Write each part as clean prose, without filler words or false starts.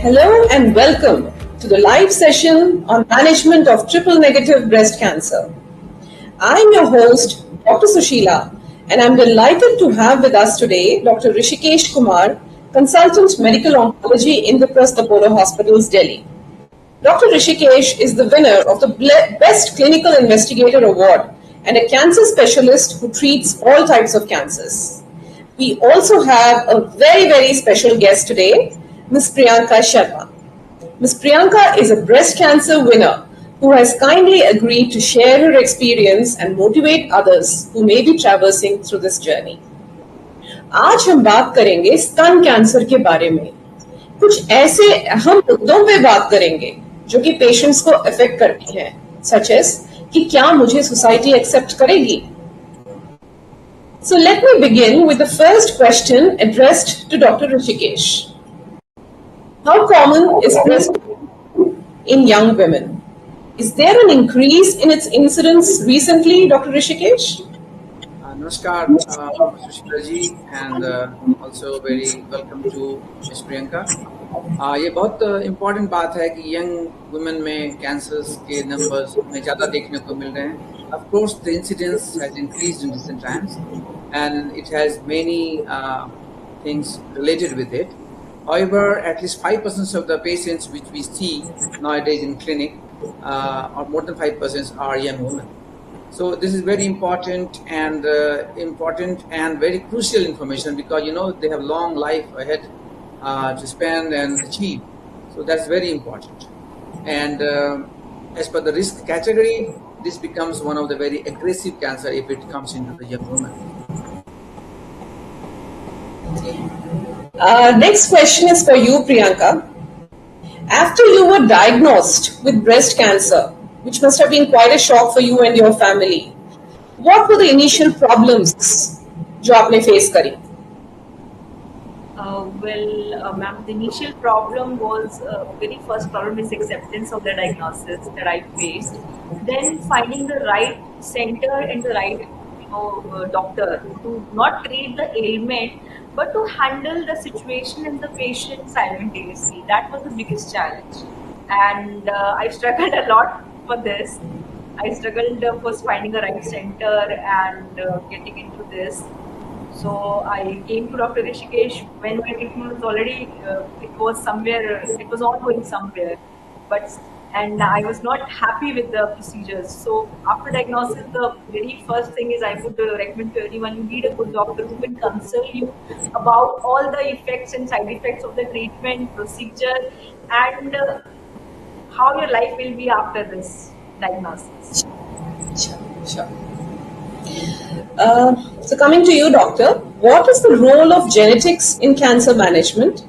Hello and welcome to the live session on management of triple negative breast cancer. I'm your host, Dr. Sushila, and I'm delighted to have with us today Dr. Rishikesh Kumar, Consultant Medical Oncology in Indraprastha Apollo Hospitals, Delhi. Dr. Rishikesh is the winner of the Best Clinical Investigator Award and a cancer specialist who treats all types of cancers. We also have a very special guest today, Ms. Priyanka Sharma. Ms. Priyanka is a breast cancer winner who has kindly agreed to share her experience and motivate others who may be traversing through this journey. आज हम बात करेंगे स्तन cancer के बारे में. कुछ ऐसे अहम मुद्दों पे बात करेंगे जो कि पेशेंट्स को अफेक्ट करती हैं, सच एज कि क्या मुझे सोसाइटी एक्सेप्ट करेगी. So let me begin with the first question addressed to Dr. Rishikesh. How common is breast in young women? Is there an increase in its incidence recently, Dr. Rishikesh? Namaskar, Sushila ji, and also very welcome to Ms. Priyanka. ये बहुत important बात है कि young women में cancers के numbers में ज़्यादा देखने को मिल रहे हैं. Of course, the incidence has increased in recent times, and it has many things related with it. However, at least 5% of the patients which we see nowadays in clinic, or more than 5%, are young women. So this is very important and very crucial information, because they have long life ahead to spend and achieve. So that's very important. And as per the risk category, this becomes one of the very aggressive cancer if it comes into the young woman. Next question is for you, Priyanka. After you were diagnosed with breast cancer, which must have been quite a shock for you and your family, what were the initial problems जो आपने face करी? Ma'am, the initial problem was very first problem is acceptance of the diagnosis that I faced. Then finding the right center and the right doctor to not treat the ailment, but to handle the situation and the patient simultaneously. That was the biggest challenge, and I struggled a lot for this. I struggled first finding the right center and getting into this. So I came to Dr. Rishikesh when my treatment was already, it was ongoing somewhere, and I was not happy with the procedures. So after diagnosis, the very first thing is I would recommend to anyone, you need a good doctor who can consult you about all the effects and side effects of the treatment, procedure, and how your life will be after this diagnosis. Sure. So coming to you, doctor, what is the role of genetics in cancer management?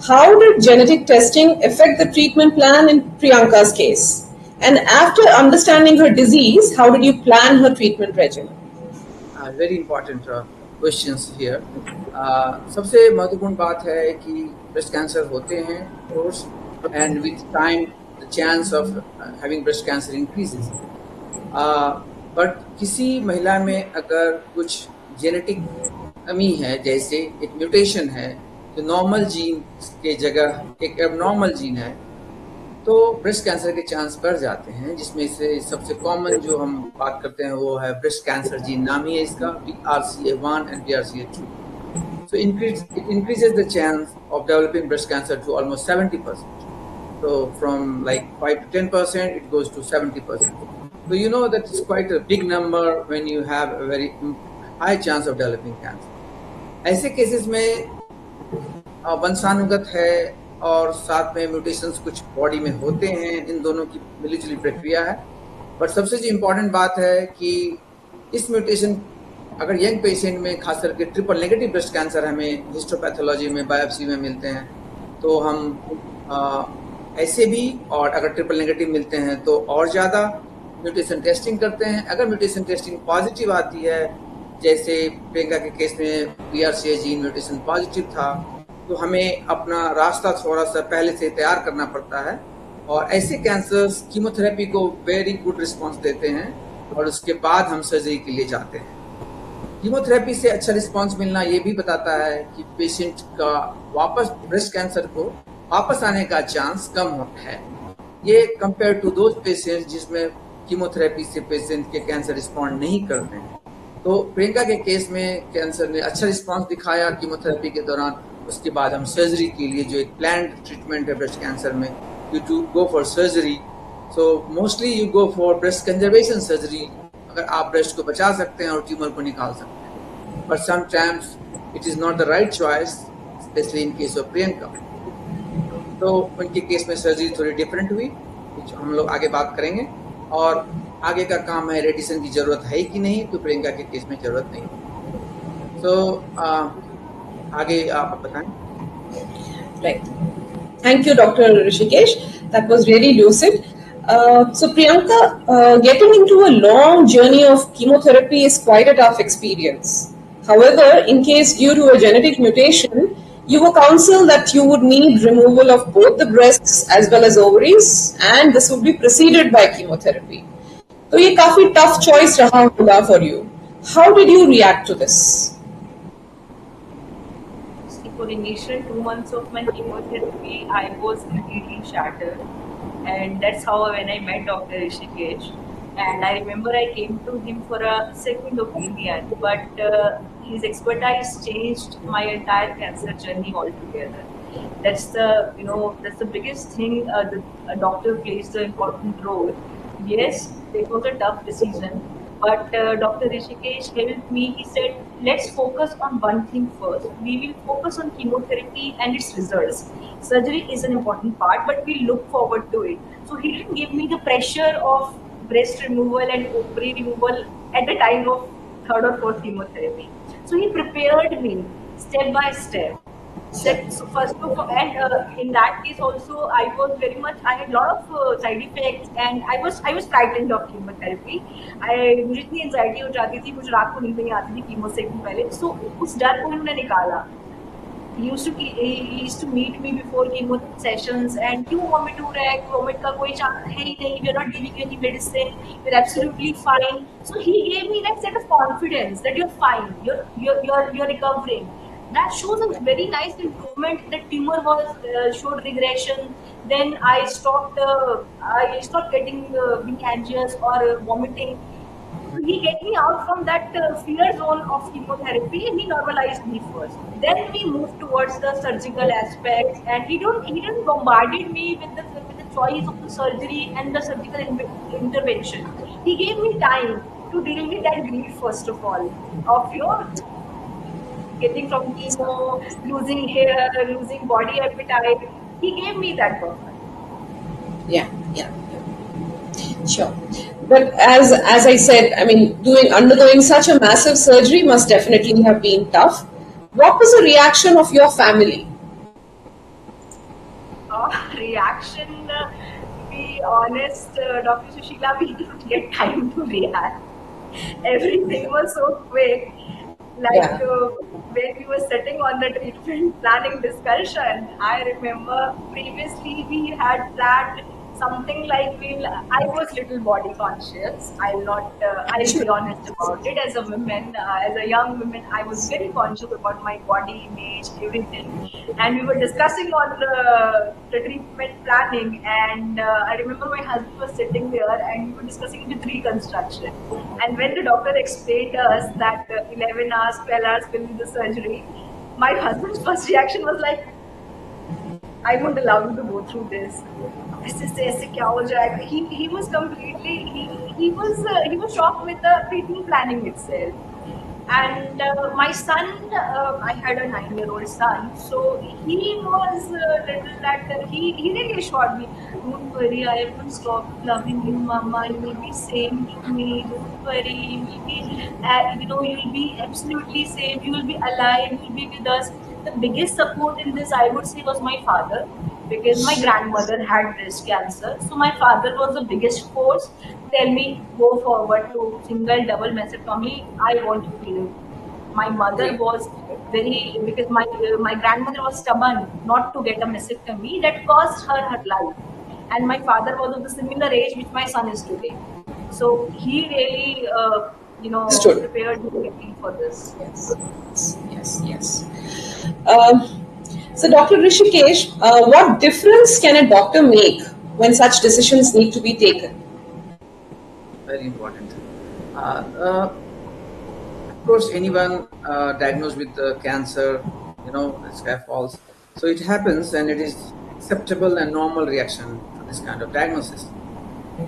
How did genetic testing affect the treatment plan in Priyanka's case? And after understanding her disease, how did you plan her treatment regimen? Very important questions here. सबसे महत्वपूर्ण बात है कि breast cancer होते हैं, of course, and with time the chance of having breast cancer increases. But किसी महिला में अगर कुछ जेनेटिक कमी है, जैसे एक म्यूटेशन है, तो नॉर्मल जीन के जगह एक एबनॉर्मल जीन है, तो ब्रेस्ट कैंसर के चांस बढ़ जाते हैं. जिसमें से सबसे कॉमन जो हम बात करते हैं वो है ब्रेस्ट कैंसर जीन, नाम ही है इसका, BRCA1 and BRCA2. So it increases the chance of developing breast cancer to almost 70%. So from like 5 to 10%, it goes to 70%. So you know that it's quite a big number when you have a very high chance of developing cancer. ऐसे cases में वंशानुगत है और साथ में mutations कुछ body में होते हैं, इन दोनों की मिलीजुली प्रक्रिया है. बट सबसे जो इम्पोर्टेंट बात है कि इस म्यूटेशन अगर यंग पेशेंट में खास करके ट्रिपल नेगेटिव ब्रेस्ट कैंसर हमें हिस्टोपैथोलॉजी में बायोप्सी में मिलते हैं, तो हम ऐसे भी, और अगर ट्रिपल नेगेटिव मिलते हैं तो और ज़्यादा म्यूटेशन टेस्टिंग करते हैं. अगर म्यूटेशन टेस्टिंग पॉजिटिव आती है, जैसे प्रियंका के केस में BRCA जीन म्यूटेशन पॉजिटिव था, तो हमें अपना रास्ता थोड़ा सा पहले से तैयार करना पड़ता है. और ऐसे कैंसर्स कीमोथेरेपी को वेरी गुड रिस्पांस देते हैं और उसके बाद हम सर्जरी के लिए जाते हैं. कीमोथेरेपी से अच्छा रिस्पांस मिलना ये भी बताता है कि पेशेंट का वापस ब्रेस्ट कैंसर को वापस आने का चांस कम है, ये कंपेयर टू दोज पेशेंट जिसमें कीमोथेरेपी से पेशेंट के कैंसर रिस्पॉन्ड नहीं करते हैं। तो प्रियंका के केस में कैंसर ने अच्छा रिस्पॉन्स दिखाया कीमोथेरेपी के दौरान। उसके बाद हम सर्जरी के लिए, जो एक प्लान्ड ट्रीटमेंट है ब्रेस्ट कैंसर में, you to go for surgery. So mostly you go for breast conservation surgery, अगर आप ब्रेस्ट को बचा सकते हैं और ट्यूमर को निकाल सकते हैं। But sometimes it is not the right choice, specially in case of Priyanka. तो उनके केस में सर्जरी थोड़ी डिफरेंट हुई, कुछ हम लोग आगे बात करेंगे। और आगे का काम है रेडिएशन की जरूरत है कि नहीं, तो प्रियंका के केस में जरूरत नहीं। तो आगे आप बताएं। Right. Thank you, Dr. Rishikesh. That was really lucid. So, Priyanka, getting into a long journey of chemotherapy is quite a tough experience. However, in case due to a genetic mutation, you were counseled that you would need removal of both the breasts as well as ovaries, and this would be preceded by chemotherapy. So, ये काफी tough choice रहा होगा for you. How did you react to this? For initial 2 months of my chemotherapy, I was completely shattered, and that's how when I met Dr. Rishikesh, and I remember I came to him for a second opinion, but his expertise changed my entire cancer journey altogether. That's the biggest thing. A doctor plays the important role. Yes, it was a tough decision, but Dr. Rishikesh helped me. He said, let's focus on one thing first. We will focus on chemotherapy and its results. Surgery is an important part, but we look forward to it. So he didn't give me the pressure of breast removal and ovary removal at the time of third or fourth chemotherapy. So he prepared me step by step. So first of all, and in that case also, I had a lot of side effects, and I was frightened of chemotherapy. मुझे इतनी anxiety हो जाती थी, मुझे रात को नींद नहीं आती थी कीमो से पहले. So उस डर को उन्होंने निकाला. He used to meet me before chemo sessions, and क्यों vomit हो रहा है, vomit का कोई chance है ही नहीं, we are not giving you any medicine, you're absolutely fine. So he gave me that set of confidence that you're fine, you're recovering. That shows a very nice improvement. The tumor was showed regression. Then I stopped getting being anxious or vomiting. He get me out from that fear zone of chemotherapy, and he normalized me first. Then we moved towards the surgical aspects, and he didn't bombarded me with the choice of the surgery and the surgical intervention. He gave me time to deal with that grief first of all, of getting from chemo, losing hair, losing body appetite. He gave me that buffer. Yeah. Sure. But as I said, I mean, undergoing such a massive surgery must definitely have been tough. What was the reaction of your family? Reaction, to be honest, Dr. Sushila, we didn't get time to react. Everything was so quick. Like when we were sitting on the treatment planning discussion, I remember previously we had planned something like I was little body conscious. I'll be honest about it. As a woman, as a young woman, I was very conscious about my body image, everything. And we were discussing on the treatment planning, and I remember my husband was sitting there, and we were discussing with reconstruction. And when the doctor explained us that 11 hours, 12 hours will be the surgery, my husband's first reaction was like, I won't allow you to go through this. ऐसे क्या हो जाएगा? He was completely he was shocked with the treatment planning itself. And my son, I had a 9-year-old son, so he was little that he really assured me, don't worry, I will stop loving you, mama, you will be same to me, don't worry, you will be you'll be absolutely safe, you will be alive, you will be with us. The biggest support in this, I would say, was my father, because my grandmother had breast cancer. So my father was the biggest force to tell me, go forward to single, double mastectomy. I want you to live. My mother was because my grandmother was stubborn not to get a mastectomy. That cost her life. And my father was of the similar age which my son is today. So he really, prepared me for this. Yes. Um, So, Dr. Rishikesh, what difference can a doctor make when such decisions need to be taken? Very important. Uh, uh, of course, anyone diagnosed with cancer, the sky falls. So it happens, and it is acceptable and normal reaction to this kind of diagnosis.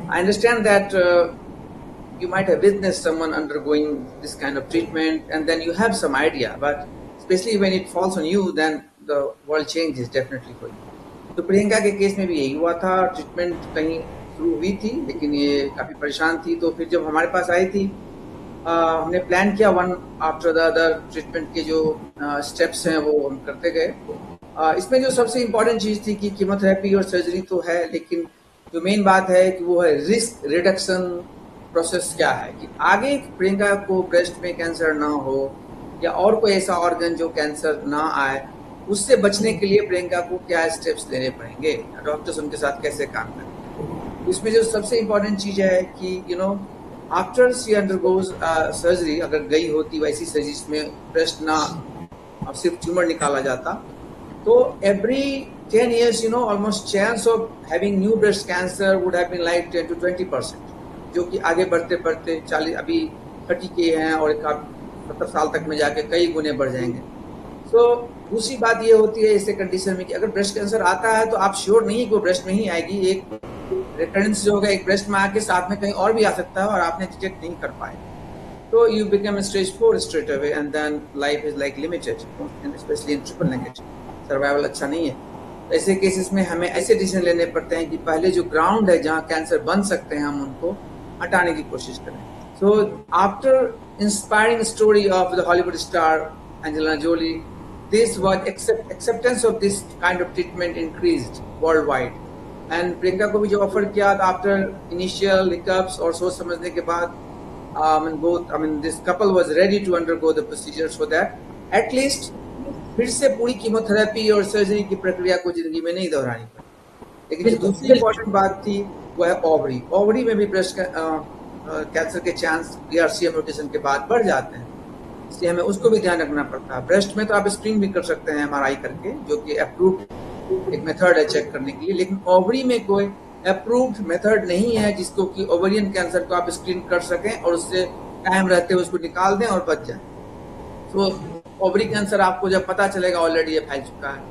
I understand that you might have witnessed someone undergoing this kind of treatment, and then you have some idea. But especially when it falls on you, then the world changes definitely for you. तो प्रियंका के case में भी यही हुआ था। Treatment कहीं शुरू हुई थी, लेकिन ये काफी परेशान थी। तो फिर जब हमारे पास आई थी, हमने प्लान किया one after the other treatment के जो स्टेप्स हैं वो हम करते गए। इसमें जो सबसे इम्पोर्टेंट चीज थी कि कीमोथेरेपी और सर्जरी तो है, लेकिन जो मेन बात है कि वो है रिस्क रिडक्शन प्रोसेस। क्या है कि आगे प्रियंका को ब्रेस्ट में कैंसर ना हो या और कोई ऐसा ऑर्गन जो कैंसर ना आए, उससे बचने के लिए प्रियंका को क्या स्टेप्स लेने पड़ेंगे, डॉक्टर्स उनके साथ कैसे काम करें। इसमें जो सबसे इम्पोर्टेंट चीज है कि आफ्टर शी अंडरगोज सर्जरी, अगर गई होती वैसी सर्जरी जिसमें ब्रेस्ट ना और सिर्फ ट्यूमर निकाला जाता, तो every 10 years almost chance of having new breast cancer would have been like 10 to 20%, जो कि आगे बढ़ते बढ़ते 40, अभी 30 के हैं और एक 70 साल तक में जाके कई गुने बढ़ जाएंगे। तो दूसरी बात ये होती है ऐसे कंडीशन में कि अगर ब्रेस्ट कैंसर आता है तो आप श्योर नहीं कि वो ब्रेस्ट में ही आएगी, एक रिकरेंस जो होगा एक ब्रेस्ट में आके साथ में कहीं और भी आ सकता है और आपने डिटेक्ट नहीं कर पाए, तो you become stage 4 straight away and then life is like limited, specially in triple negative, survival अच्छा नहीं है। ऐसे केसेस में हमें ऐसे डिसीजन लेने पड़ते हैं कि पहले जो ग्राउंड है जहाँ कैंसर बन सकते हैं हम उनको हटाने की कोशिश करें। So after inspiring story of the Hollywood star Angelina Jolie, this was acceptance of this kind of treatment increased worldwide, and Priyanka को भी जो ऑफर किया आफ्टर इनिशियल हिकअप्स और सोच समझने के बाद, this couple was ready to undergo the procedures for that, at least फिर से पूरी कीमोथेरेपी और सर्जरी की प्रक्रिया को जिंदगी में नहीं दोहरानी पड़ी। लेकिन जो दूसरी इम्पोर्टेंट बात थी वो है ओवरी में भी ब्रेस्ट कैंसर के चांस BRCA म्यूटेशन के बाद बढ़ जाते हैं, इसलिए हमें उसको भी ध्यान रखना पड़ता है। ब्रेस्ट में तो आप स्क्रीन भी कर सकते हैं MRI करके, जो कि अप्रूव्ड एक मेथड है चेक करने के लिए, लेकिन ओवरी में कोई अप्रूव्ड मेथड नहीं है जिसको कि ओवरियन कैंसर को आप स्क्रीन कर सकें और उससे टाइम रहते हुए उसको निकाल दें और बच जाए। तो ओवरी कैंसर आपको जब पता चलेगा ऑलरेडी ये फैल चुका है,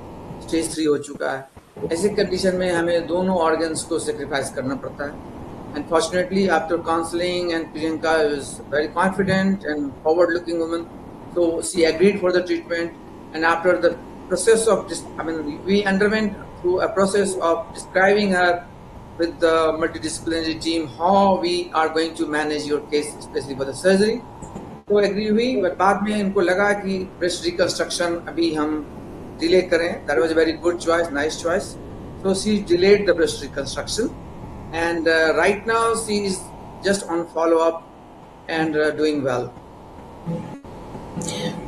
स्टेज 3 हो चुका है, ऐसे कंडीशन में हमें दोनों ऑर्गन्स को सेक्रीफाइस करना पड़ता है। Unfortunately, after counseling, and Priyanka is very confident and forward-looking woman, so she agreed for the treatment. And after the process of we underwent through a process of describing her with the multidisciplinary team how we are going to manage your case, especially for the surgery. तो agree हुई, but बाद में इनको लगा कि breast reconstruction अभी हम delay करें। That was a very good choice, nice choice. So she delayed the breast reconstruction, and right now she is just on follow up and doing well.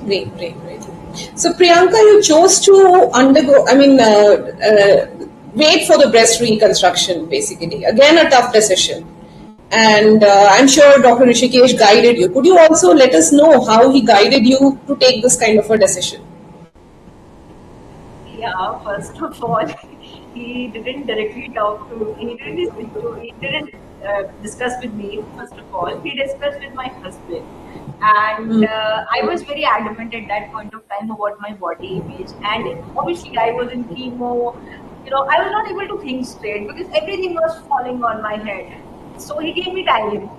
Great. So Priyanka, you chose to undergo, wait for the breast reconstruction, basically. Again, a tough decision. And I'm sure Dr. Rishikesh guided you. Could you also let us know how he guided you to take this kind of a decision? Yeah, first of all, he didn't directly talk to, he didn't discuss with me. First of all, he discussed with my husband, and I was very adamant at that point of time about my body image, and obviously I was in chemo. I was not able to think straight because everything was falling on my head. So he gave me time.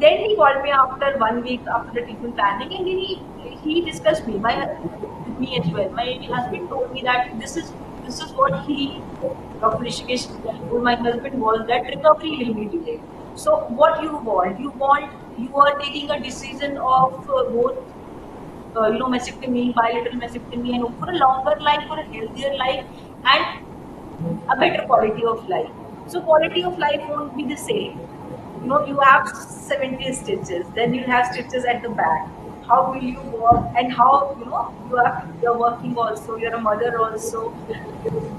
Then he called me after 1 week after the treatment planning, and he discussed with me as well. My husband told me that this is what Dr. Rishikesh told my husband was that recovery will be delayed. So what you are taking a decision of both mastectomy, bilateral mastectomy, and for a longer life, for a healthier life, and a better quality of life. So quality of life won't be the same. You have 70 stitches, then you'll have stitches at the back. how will you work, and how you're working also, you're a mother also.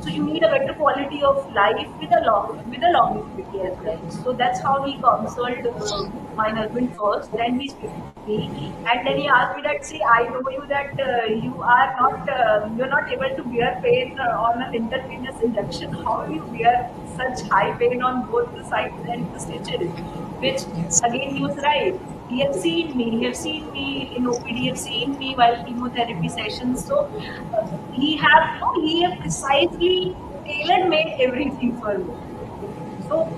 So you need a better quality of life with a longevity as well. So that's how he counseled my husband first. Then he spoke to me, and then he asked me that, see, I know you that you're not able to bear pain on an intravenous injection. How do you bear such high pain on both the sides and the stitches? Which again, he was right. He have seen me in OPD, he have seen me while chemotherapy sessions. So he have precisely tailor made everything for me. So,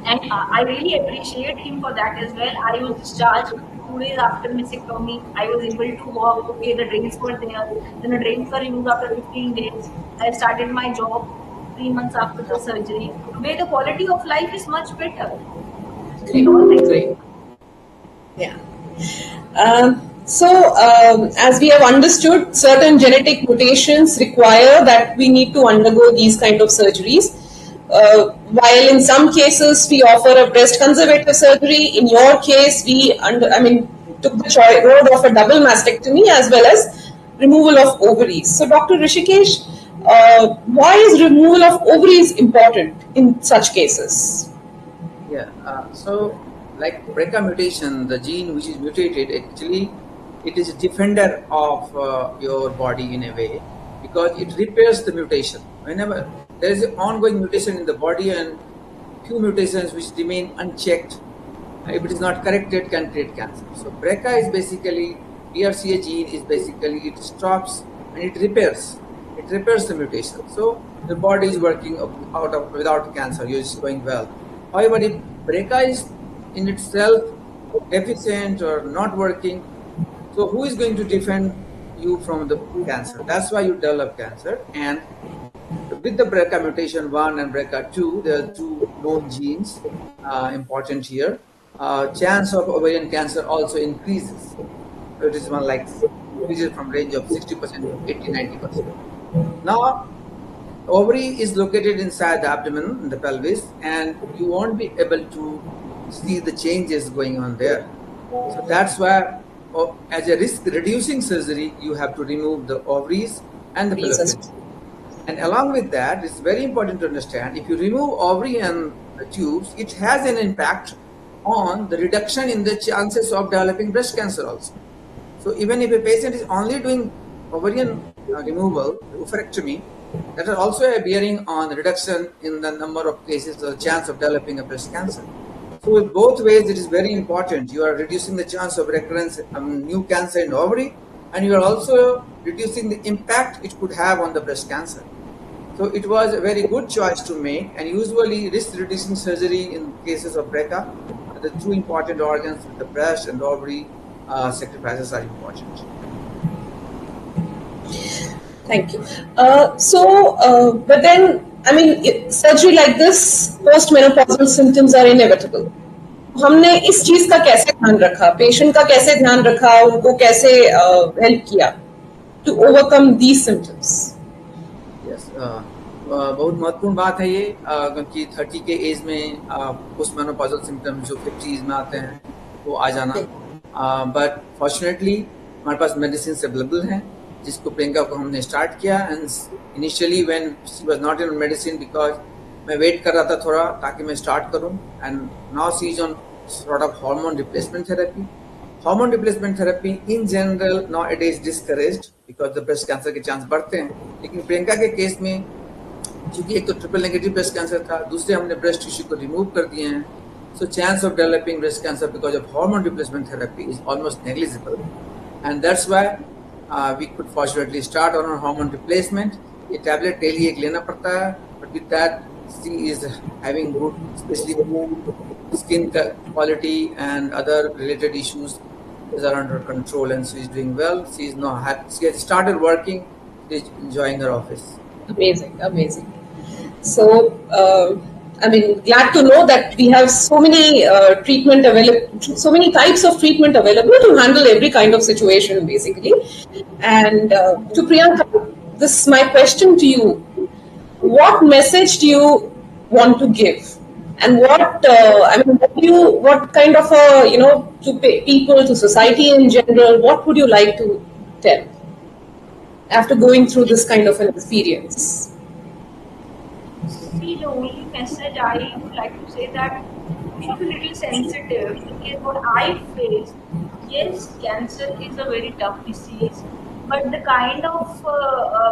and I really appreciate him for that as well. I was discharged 2 days after mastectomy. I was able to walk. Okay, the drains were there. Then the drains were removed after 15 days. I started my job 3 months after the surgery. Today, the quality of life is much better. In all things. Great. Yeah. As we have understood, certain genetic mutations require that we need to undergo these kind of surgeries. While in some cases we offer a breast conservative surgery, in your case took the road of a double mastectomy as well as removal of ovaries. So, Dr. Rishikesh, why is removal of ovaries important in such cases? Yeah. So, like BRCA mutation, the gene which is mutated, actually, it is a defender of your body in a way, because it repairs the mutation. Whenever there is an ongoing mutation in the body and few mutations which remain unchecked, if it is not corrected, can create cancer. So BRCA is basically, BRCA gene is basically, it stops and it repairs. It repairs the mutation. So the body is working without cancer, you're just going well. However, if BRCA is in itself deficient or not working, so who is going to defend you from the cancer? That's why you develop cancer. And with the BRCA mutation 1 and BRCA 2, there are two known genes important here. Chance of ovarian cancer also increases. So it is increases from range of 60% to 80-90%. Now, ovary is located inside the abdomen, in the pelvis, and you won't be able to see the changes going on there. So that's why, as a risk-reducing surgery, you have to remove the ovaries and the pelvis. And along with that, it's very important to understand, if you remove ovary and the tubes, it has an impact on the reduction in the chances of developing breast cancer also. So even if a patient is only doing ovarian removal, oophorectomy, that is also a bearing on the reduction in the number of cases, the chance of developing a breast cancer. So in both ways, it is very important. You are reducing the chance of recurrence of new cancer in ovary, and you are also reducing the impact it could have on the breast cancer. So it was a very good choice to make, and usually risk-reducing surgery in cases of BRCA, the two important organs, the breast and ovary sacrifices are important. Thank you. But then, surgery like this, post-menopausal symptoms are inevitable. हमने इस चीज का कैसे ध्यान रखा, patient का कैसे ध्यान रखा, उनको कैसे हेल्प किया to overcome these symptoms? Yes, बहुत महत्वपूर्ण बात है ये, क्योंकि 30 के एज में पोस्ट-मेनोपॉजल सिम्टम्स जो 50s में आते हैं वो आ जाना, बट फॉर्चुनेटली हमारे पास मेडिसिन अवेलेबल हैं, जिसको प्रियंका को हमने स्टार्ट किया. And initially when she was not in medicine, because मैं वेट कर रहा था थोड़ा ताकि मैं स्टार्ट करूं, and now she is on sort of hormone replacement therapy. Hormone replacement therapy in general now it is discouraged because the breast cancer के chance बढ़ते हैं. लेकिन प्रियंका के केस में क्योंकि एक तो ट्रिपल नेगेटिव ब्रेस्ट कैंसर था, दूसरे हमने ब्रेस्ट टिश्यू को रिमूव कर दिए हैं, so chance of developing breast cancer because of hormone replacement therapy is almost negligible, and that's why we could fortunately start on a hormone replacement. ये tablet daily एक लेना पड़ता है, but with that she is having good, especially skin quality and other related issues are under control, and she is doing well. She is now happy. She has started working. She is enjoying her office. Amazing. So, glad to know that we have so many treatment available, so many types of treatment available to handle every kind of situation, basically. And to Priyanka, this is my question to you: what message do you want to give And what kind of a, to people, to society in general, what would you like to tell after going through this kind of an experience? See, the only message I would like to say that you should be a little sensitive in case what I faced. Yes, cancer is a very tough disease, but the kind of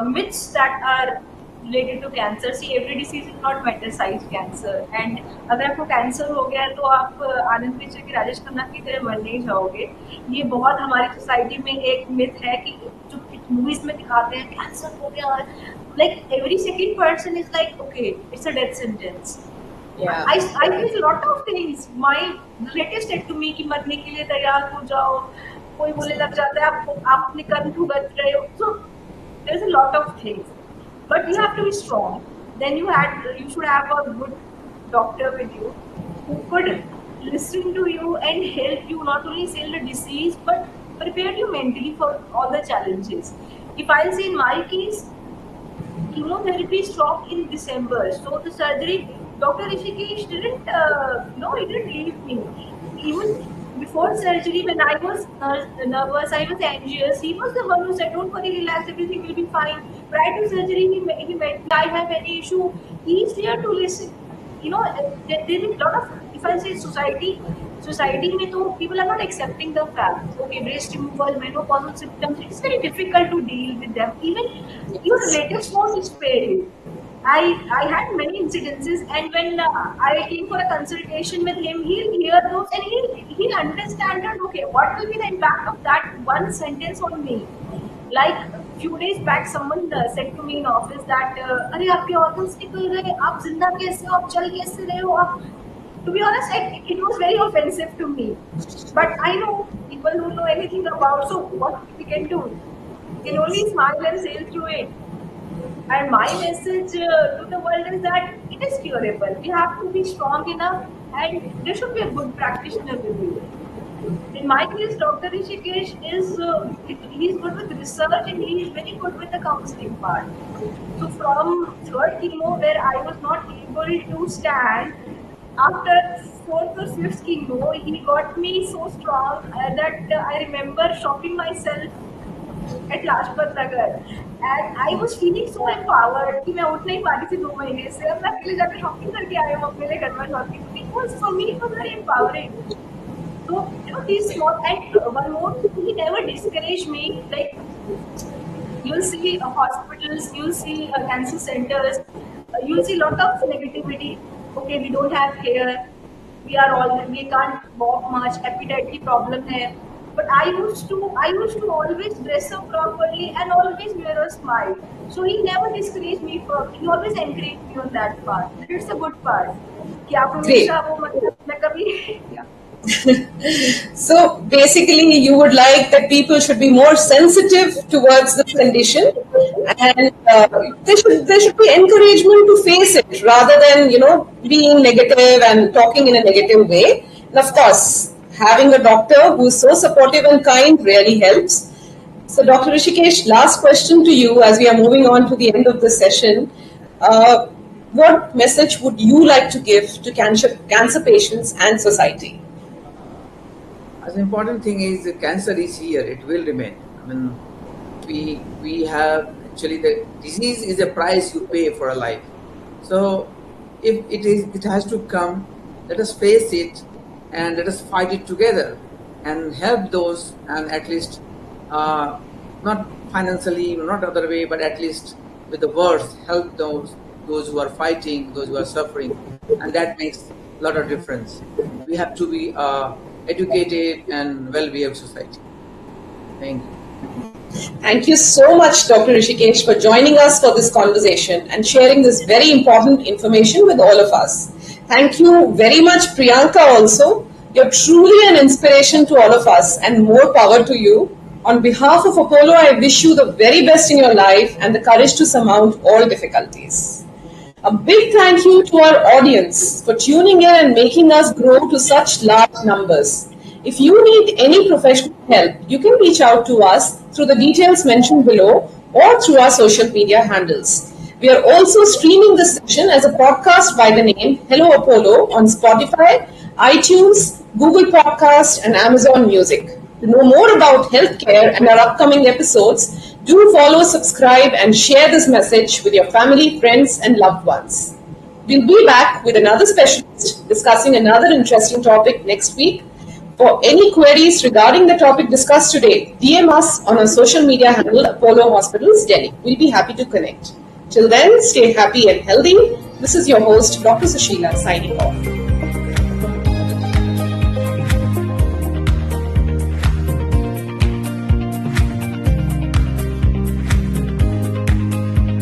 myths that are related to cancer, see, every disease is not metastasized cancer. And अगर आपको cancer हो गया है तो आप आनंद विजय की राजेश खन्ना की तरह मर नहीं जाओगे. ये बहुत हमारी सोसाइटी में एक मिथ है कि जो मूवीज में दिखाते हैं कैंसर हो गया, like every second person is like, okay, it's a death sentence. Yeah. I did a lot of things. My relatives said to me कि मरने के लिए तैयार हो जाओ. कोई बोले लग जाता है आप अपने कर्म भुगत रहे हो. So there's a lot of things, but you have to be strong. Then you should have a good doctor with you who could listen to you and help you not only sell the disease but prepare you mentally for all the challenges. If I'll say in my case, chemotherapy stopped in December. So the surgery, Dr. Rishikesh didn't, he didn't leave me. Even before surgery, when I was nervous, I was anxious, he was the one who said, don't worry, relax, everything will be fine. Prior to surgery, he met me, I have any issue. He's there to listen. There is a lot of, if I say society में तो people are not accepting the fact. Okay, breast removal, menopausal symptoms, it's very difficult to deal with them. Even your relatives won't spare you. I had many incidences, and when I came for a consultation with him, he'll hear those and he'll understand that, okay, what will be the impact of that one sentence on me. Like a few days back, someone said to me in office that, अरे आपके organs निकल गए, आप जिंदा कैसे हो, आप चल कैसे रहे हो, आप. To be honest, it was very offensive to me. But I know people don't know anything about, so what we can do? We can only smile and sail through it. And my message to the world is that it is curable. We have to be strong enough, and there should be a good practitioner with you. In my case, Dr. Rishikesh he's good with research and he is very good with the counseling part. So from third chemo, where I was not able to stand, after fourth or fifth chemo, he got me so strong that I remember shopping myself at Lajpat Nagar. And I was feeling so empowered कि मैं उठ नहीं पा रही थी 2 महीने से. अब मैं अकेले जाकर शॉपिंग करके आई हूँ अपने लिए घर में shopping. It was for me, it was very empowering. So these small, and one more thing, he never discouraged me. Like you'll see hospitals, you'll see cancer centers, you'll see lot of negativity. Okay, we don't have hair, we can't walk much, appetite की problem है. But I used to always dress up properly and always wear a smile. So he never discouraged me he always encouraged me on that part. It's a good part. कि आप हमेशा वो मतलब मैं कभी yeah. So basically, you would like that people should be more sensitive towards this condition, and there should be encouragement to face it rather than being negative and talking in a negative way. And of course, having a doctor who is so supportive and kind really helps. So, Dr. Rishikesh, last question to you as we are moving on to the end of the session. What message would you like to give to cancer patients and society? The important thing is that cancer is here; it will remain. I mean, we have actually the disease is a price you pay for a life. So, if it has to come. Let us face it, and let us fight it together, and help those, and at least not financially, not other way, but at least with the words, help those who are fighting, those who are suffering, and that makes a lot of difference. We have to be educated and well-behaved society. Thank you. Thank you so much, Dr. Rishikesh, for joining us for this conversation and sharing this very important information with all of us. Thank you very much, Priyanka, also. You're truly an inspiration to all of us, and more power to you. On behalf of Apollo, I wish you the very best in your life and the courage to surmount all difficulties. A big thank you to our audience for tuning in and making us grow to such large numbers. If you need any professional help, you can reach out to us through the details mentioned below or through our social media handles. We are also streaming this session as a podcast by the name Hello Apollo on Spotify, iTunes, Google Podcast, and Amazon Music. To know more about healthcare and our upcoming episodes, do follow, subscribe, and share this message with your family, friends, and loved ones. We'll be back with another specialist discussing another interesting topic next week. For any queries regarding the topic discussed today, DM us on our social media handle Apollo Hospitals Delhi. We'll be happy to connect. Till then, stay happy and healthy. This is your host, Dr. Sushila, signing off.